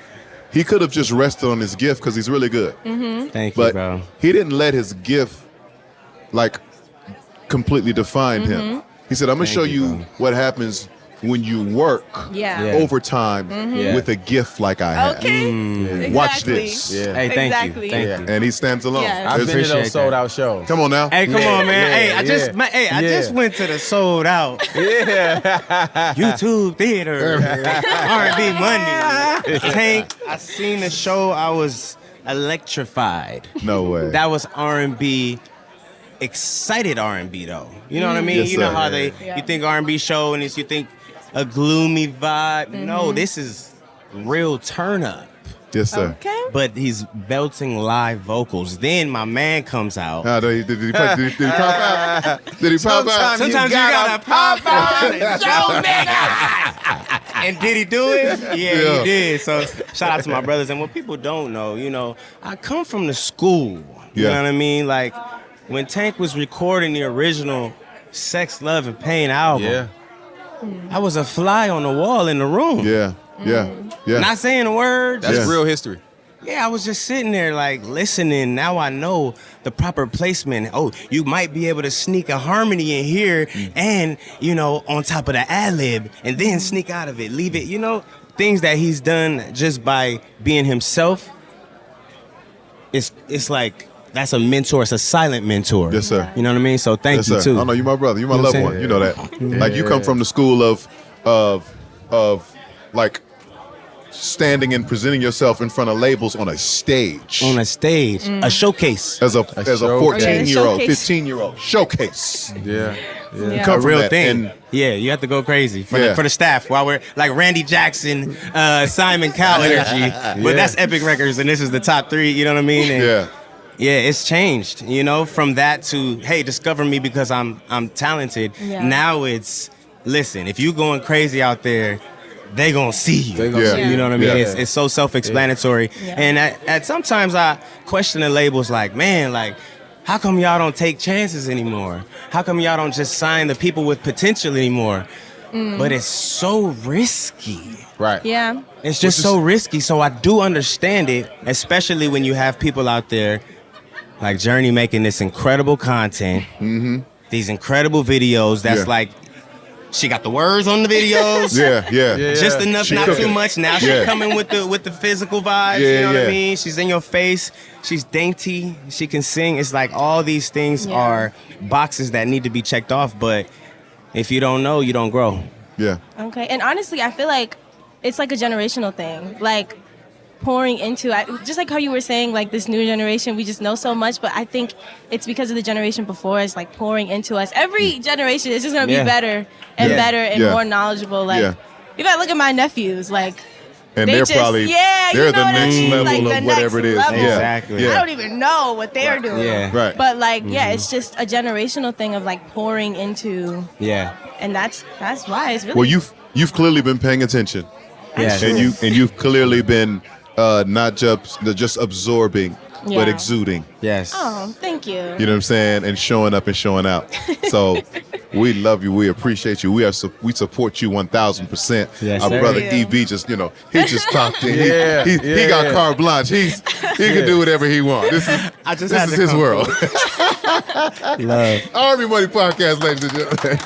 he could have just rested on his gift because he's really good, Thank you, but bro. he didn't let his gift like completely define him. He said, "I'm gonna Thank show you, you bro. what happens when you work Yeah. Yeah. overtime Yeah. with a gift like I have." Okay. Exactly. Watch this. Yeah. Hey, thank Exactly. you. Thank Yeah. you. And he stands alone. Yes. I've been to appreciate those sold that. out shows. Come on now. Hey, come Yeah, on, man. yeah, Hey, I just, yeah. man, hey, I just Yeah. went to the sold out Yeah. YouTube theater, R&B Money. Tank, I seen the show. I was electrified. No way. That was R&B, excited R&B though. You know what I mean? Yes, you know sir. how they Yeah. you think R&B show and it's, you think a gloomy vibe. No, this is real turn up. Yes, sir. Okay. But he's belting live vocals. Then my man comes out. Did he pop out? Did he pop out? Sometimes you gotta pop out and show nigga. And did he do it? Yeah, Yeah. he did. So shout out to my brothers. And what people don't know, you know, I come from the school. You Yeah. know what I mean? Like when Tank was recording the original Sex, Love, and Pain album, Yeah. I was a fly on the wall in the room. Yeah, yeah, yeah. Not saying a word. That's Yeah. real history. Yeah, I was just sitting there like listening. Now I know the proper placement. Oh, you might be able to sneak a harmony in here and, you know, on top of the ad-lib and then sneak out of it, leave it, you know, things that he's done just by being himself. It's like, that's a mentor. It's a silent mentor. Yes, sir. You know what I mean? So thank Yes, you sir. too. I know you my brother. You my You know what loved I'm one. You know that. Like you come from the school of like standing and presenting yourself in front of labels on a stage. On a stage, a showcase. as a showcase. 14-year-old, Showcase. 15-year-old showcase. Yeah. Yeah. Come A from real that. thing. And Yeah, you have to go crazy for, Yeah. for the staff while we're like Randy Jackson, Simon Cowell energy. But that's Epic Records, and this is the top 3. You know what I mean? And yeah, yeah, it's changed. You know, from that to hey, discover me because I'm talented. Yeah. Now it's listen. If you going crazy out there, they gonna see you. They gonna Yeah. see You know what I mean? Yeah. It's so self-explanatory. Yeah. And at sometimes I question the labels like, man, like, how come y'all don't take chances anymore? How come y'all don't just sign the people with potential anymore? But it's so risky. Right. Yeah. It's just so risky. So I do understand it, especially when you have people out there like Journey making this incredible content, these incredible videos that's Yeah. like She got the words on the videos. Yeah. Just enough, not too much. Now she's coming with the physical vibes. You know what I mean? She's in your face. She's dainty. She can sing. It's like all these things are boxes that need to be checked off. But if you don't know, you don't grow. Yeah. Okay. And honestly, I feel like it's like a generational thing. Like pouring into, just like how you were saying, like this new generation, we just know so much. But I think it's because of the generation before us, like pouring into us. Every generation is just going to be better and better and more knowledgeable. Like, you got to look at my nephews. Like, and they're probably they're the next level like of whatever it is. Exactly. I don't even know what they're doing. Right. But like, it's just a generational thing of like pouring into. Yeah. And that's why it's really. Well, you've clearly been paying attention. Yeah. And you've clearly been not just absorbing, but exuding. Yes. Oh, thank you. You know what I'm saying? And showing up and showing out. So we love you. We appreciate you. We support you 1,000%. Yes, Our sir. brother Thank you. EB just, he just popped in. He got carte blanche. He can do whatever he wants. This is his world. Love. R&B Money Podcast, ladies and gentlemen.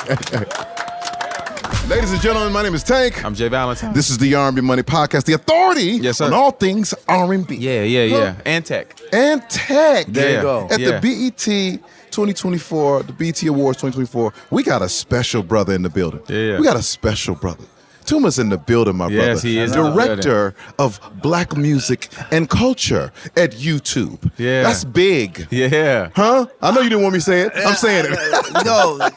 Ladies and gentlemen, my name is Tank. I'm J Valentine. This is the R&B Money Podcast, the authority Yes, sir. on all things R&B. Yeah. And tech. And tech. There you go. At the BET 2024, the BET Awards 2024, we got a special brother in the building. Yeah. We got a special brother. Tuma's in the building, my brother. Yes, he is in the Director of Black Music and Culture at YouTube. Yeah. That's big. Yeah. Huh? I know you didn't want me to say it. I'm saying it. No, that's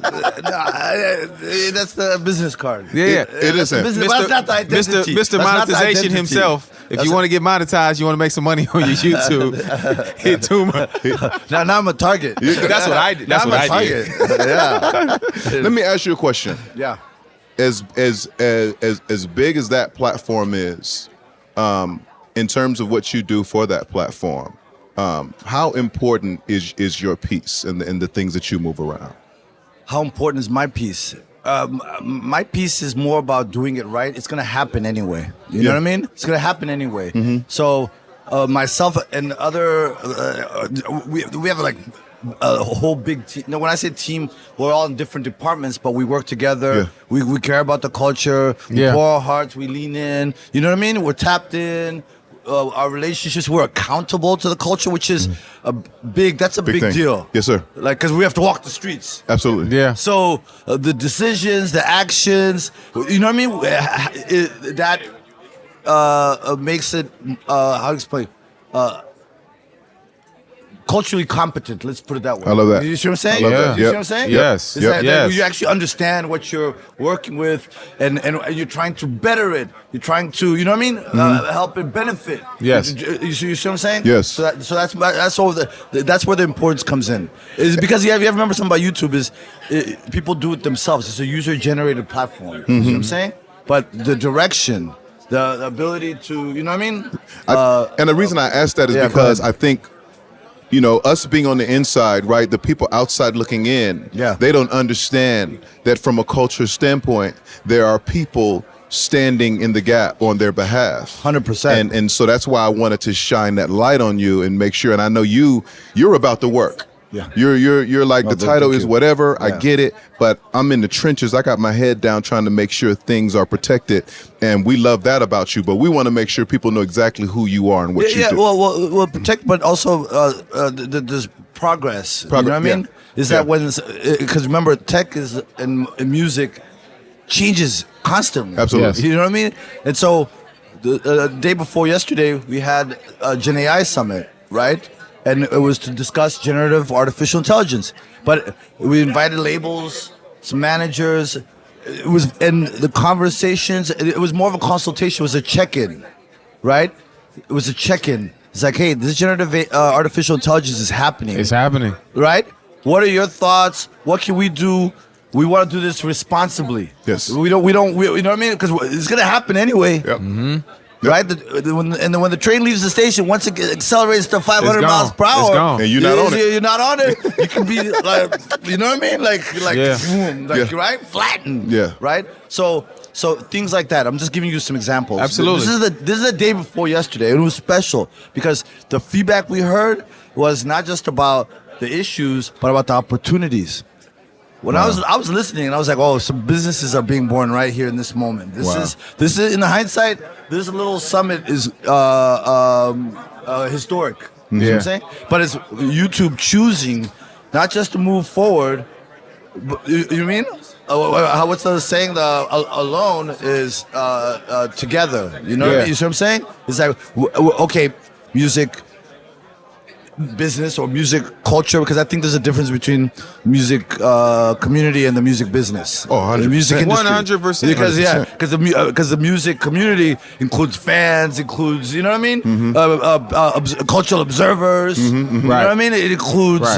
the business card. Yeah. It is him. Business, but that's not the identity. Mr. That's not the Monetization identity. himself. If you want to get monetized, you want to make some money on your YouTube, hit Tuma. Now I'm a target. That's what I did. That's Now what I'm a I did. target. Let me ask you a question. Yeah. As big as that platform is, in terms of what you do for that platform, how important is your piece and the things that you move around? How important is my piece? My piece is more about doing it right. It's gonna happen anyway. You know what I mean? It's gonna happen anyway. So myself and other, we have like a whole big team. No, when I say team, we're all in different departments, but we work together. Yeah. We care about the culture. We pour our hearts. We lean in. You know what I mean? We're tapped in. Our relationships, we're accountable to the culture, which is that's a big thing. deal. Yes, sir. Like, because we have to walk the streets. Absolutely. Yeah. So the decisions, the actions, you know what I mean? That makes it, how to explain? Culturally competent, let's put it that way. I love that. You see what I'm saying? I love that. You see Yep. what I'm saying? Yes. Is that Yes. you actually understand what you're working with, and you're trying to better it. You're trying to, you know what I mean? Help it benefit. Yes. You see what I'm saying? Yes. So that's where the importance comes in. Is because you ever remember something about YouTube is people do it themselves. It's a user-generated platform. You see what I'm saying? But the direction, the ability to, you know what I mean? And the reason I asked that is yeah, because go ahead. I think, us being on the inside, right, the people outside looking in, they don't understand that from a culture standpoint, there are people standing in the gap on their behalf. 100%. And so that's why I wanted to shine that light on you and make sure, and I know you're about the work. Yeah. You're like, the title is whatever, Yeah. I get it, but I'm in the trenches. I got my head down trying to make sure things are protected, and we love that about you, but we want to make sure people know exactly who you are and what you do. Well, protect, but also there's progress. You know what I mean? Is that when, because remember, tech is in music changes constantly. Absolutely. You know what I mean? And so the day before yesterday, we had a Gen AI summit, right? And it was to discuss generative artificial intelligence. But we invited labels, some managers. It was, and the conversations, it was more of a consultation. It was a check-in, right? It was a check-in. It's like, hey, this generative artificial intelligence is happening. It's happening. Right? What are your thoughts? What can we do? We want to do this responsibly. Yes. We you know what I mean? Because it's going to happen anyway. Yep. Mm-hmm. Right? When the train leaves the station, once it accelerates to 500 miles per hour, It's gone. And you're not on it. You're not on it. You can be like, you know what I mean? Like, Yeah. boom, right? Flattened. Yeah. Right? So things like that. I'm just giving you some examples. Absolutely. This is the day before yesterday. It was special because the feedback we heard was not just about the issues, but about the opportunities. When I was listening, and I was like, oh, some businesses are being born right here in this moment. This is in the hindsight. This little summit is historic. You know what I'm saying? But it's YouTube choosing not just to move forward. But, you mean? What's the saying? The alone is together. You know what I mean? You see what I'm saying? It's like okay, music business or music culture, because I think there's a difference between music community and the music business. Oh, 100%. The music industry. 100%. Because the music community includes fans, includes, you know what I mean? Cultural observers. You know what I mean? It includes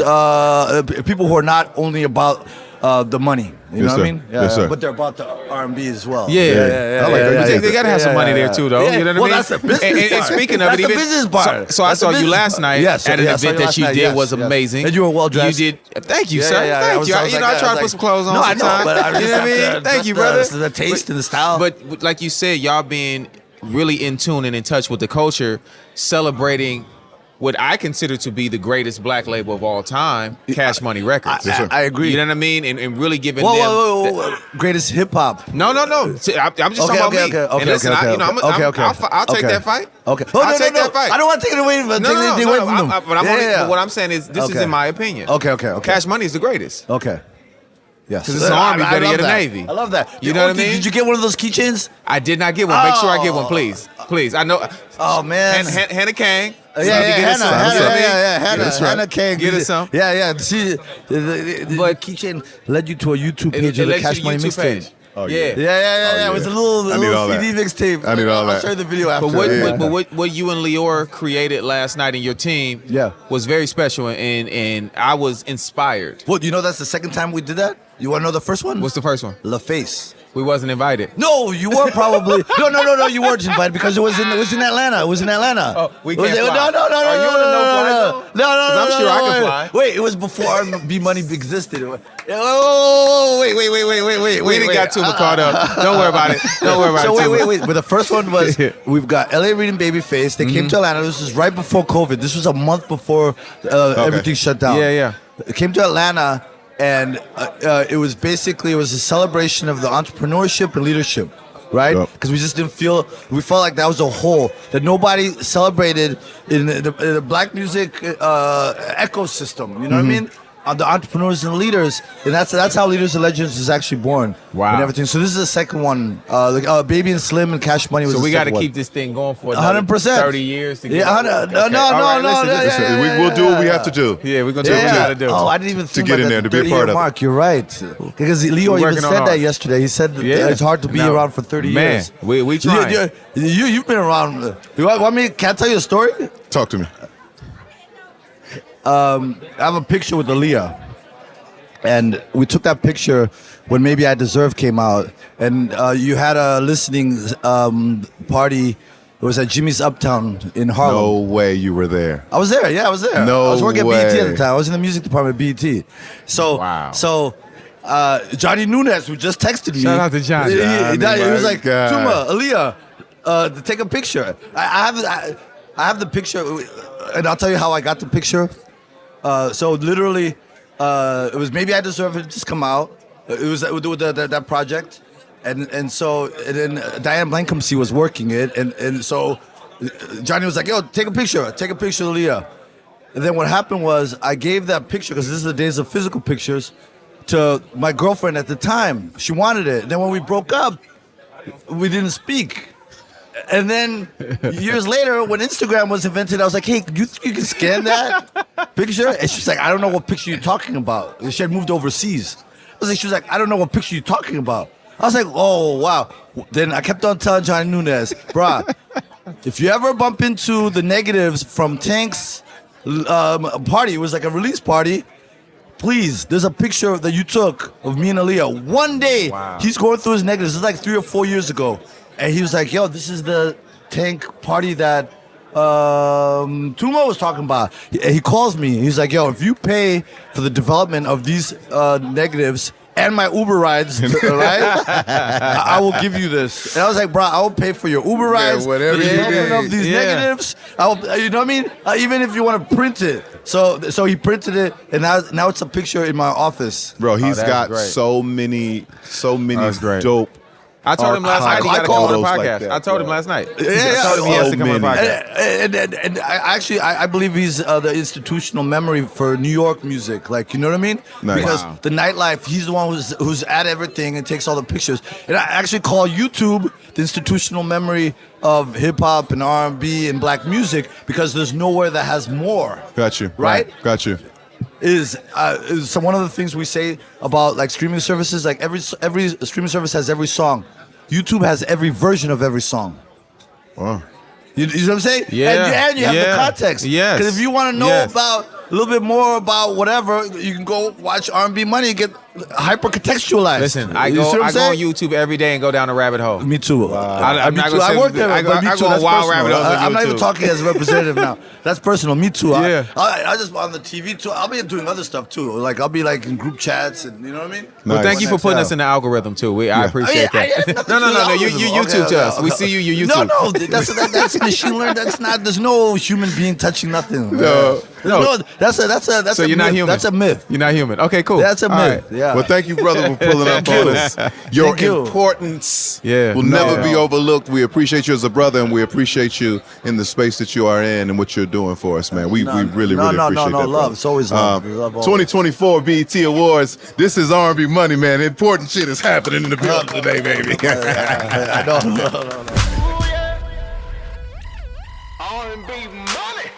people who are not only about the money. You know what I mean? Yes, sir. But they're about the R&B as well. Yeah. I like that. They gotta have some money there too, though. You know what I mean? That's the business part. And speaking of That's it, the business part. So I saw you last night at an event that you did was amazing. And you were well dressed. You did. Thank you, sir. Thank you. You know, I try to put some clothes on. No, I know, sometimes. but I you know what I mean? Thank you, brother. The taste and the style. But like you said, y'all being really in tune and in touch with the culture, celebrating what I consider to be the greatest black label of all time, Cash Money Records. I agree. You know what I mean? And really giving whoa. Greatest hip hop. No. See, I'm just talking about me. And listen, I'll take that fight. Okay. I'll take that fight. I don't want to take it away from them. But what I'm saying is, this is in my opinion. Okay. Cash Money is the greatest. Okay. Yes. Because it's the Army better than the Navy. I love that. You know what I mean? Did you get one of those keychains? I did not get one. Make sure I get one, please. Please. I know. Oh, man. Hannah Kang. Hannah Kang. Get us some. Yeah. See, the keychain led you to a YouTube page of the Cash Money mixtape. Oh, Yeah. It was a little CD mixtape. I need all that. I'll show you the video after. But what you and Lior created last night in your team was very special, and I was inspired. Well, you know that's the second time we did that? You want to know the first one? What's the first one? La Face. We wasn't invited. No, you were probably no. You weren't invited because it was in Atlanta. It was in Atlanta. Oh, we can't fly. No. No. I'm sure I can fly. Wait, it was before R&B Money existed. Wait. We didn't got Tuma caught up. Don't worry about it. So wait. But the first one was we've got LA Reid and Babyface. They came to Atlanta. This was right before COVID. This was a month before everything shut down. Yeah. It came to Atlanta. And it was a celebration of the entrepreneurship and leadership, right? Because we felt like that was a hole that nobody celebrated in the black music ecosystem. You know what I mean? The entrepreneurs and leaders, and that's how Leaders and Legends is actually born. Wow. And everything. So this is the second one. Baby and Slim and Cash Money was. So we got to keep this thing going for 100%, 30 years. To get No. We'll do what we have to do. Yeah, we're gonna do what we gotta do. Oh, I didn't even think get about in there the to be a 30-year part of it. mark. You're right, because Leo even said that yesterday. He said that it's hard to be around for 30 years. We trying. You've been around. You want me? Can I tell you a story? Talk to me. I have a picture with Aaliyah. And we took that picture when Maybe I Deserve came out. And you had a listening party. It was at Jimmy's Uptown in Harlem. No way you were there. I was there. Yeah, I was there. No I was working way. at BET at the time. I was in the music department at BET. So, Johnny Nunez, who just texted me. Shout out to Johnny. He was like, God. Tuma, Aaliyah, to take a picture. I have the picture, and I'll tell you how I got the picture. So literally... it was Maybe I Deserve It just come out. It was with that project, and then Diane Blankenship was working it, and so Johnny was like, "Yo, take a picture of Leah." And then what happened was I gave that picture, because this is the days of physical pictures, to my girlfriend at the time. She wanted it. And then when we broke up, we didn't speak. And then years later, when Instagram was invented, I was like, "Hey, you can scan that picture?" And she's like, "I don't know what picture you're talking about." She had moved overseas. She was like, "I don't know what picture you're talking about." I was like, "Oh, wow." Then I kept on telling Johnny Nunez, "Bruh, if you ever bump into the negatives from Tank's party, it was like a release party, please, there's a picture that you took of me and Aaliyah. One day, he's going through his negatives. It's like 3 or 4 years ago. And he was like, "Yo, this is the Tank party that Tuma was talking about." He calls me. He's like, "Yo, if you pay for the development of these negatives and my Uber rides, right? I will give you this. And I was like, bro, I will pay for your Uber rides, whatever the you development need. of these Yeah. negatives. You know what I mean? Even if you want to print it. So he printed it, and now it's a picture in my office. Bro, he's that's got great. so many That's great. dope. I told him last night he got to come on the photos like podcast. that, I told him bro. last night. Yeah. I told him he has to come on the So podcast. And I believe he's the institutional memory for New York music. Like, you know what I mean? Nice. Because Wow. the nightlife, he's the one who's at everything and takes all the pictures. And I actually call YouTube the institutional memory of hip hop and R&B and black music because there's nowhere that has more. Got you. Right? Got you. Is so one of the things we say about like streaming services, like every streaming service has every song. YouTube has every version of every song. Wow. You know what I'm saying? Yeah. And you have the context. Yes. Because if you want to know Yes. about a little bit more about whatever, you can go watch R&B Money and get hyper contextualized. Listen, I You go see what I'm on saying? YouTube every day and go down a rabbit hole. Me too. I'm Me not too. gonna I say- work there, I go- but me I too. go on That's wild personal. rabbit holes on I'm not even YouTube. talking as a representative now. That's personal. Me too. Yeah. I just on the TV too. I'll be doing other stuff too. Like I'll be like in group chats and you know what I mean. Well, Nice. thank you for putting us in the algorithm too. I appreciate I that. have nothing No. to do with You algorithm. YouTube to us. We see you YouTube. No, that's machine learning. That's not. There's no human being touching nothing. No. That's So a you're not myth. human. That's a myth. You're not human. Okay, cool. That's a All myth. right. Yeah. Well, thank you, brother, for pulling up on us. Your Thank you. importance Yeah. will No. never be overlooked. We appreciate you as a brother, and we appreciate you in the space that you are in and what you're doing for us, man. We really appreciate that. Love. brother. It's always love. Love always. 2024 BET Awards. This is R&B Money, man. Important shit is happening in the building today, baby. I know. R&B money.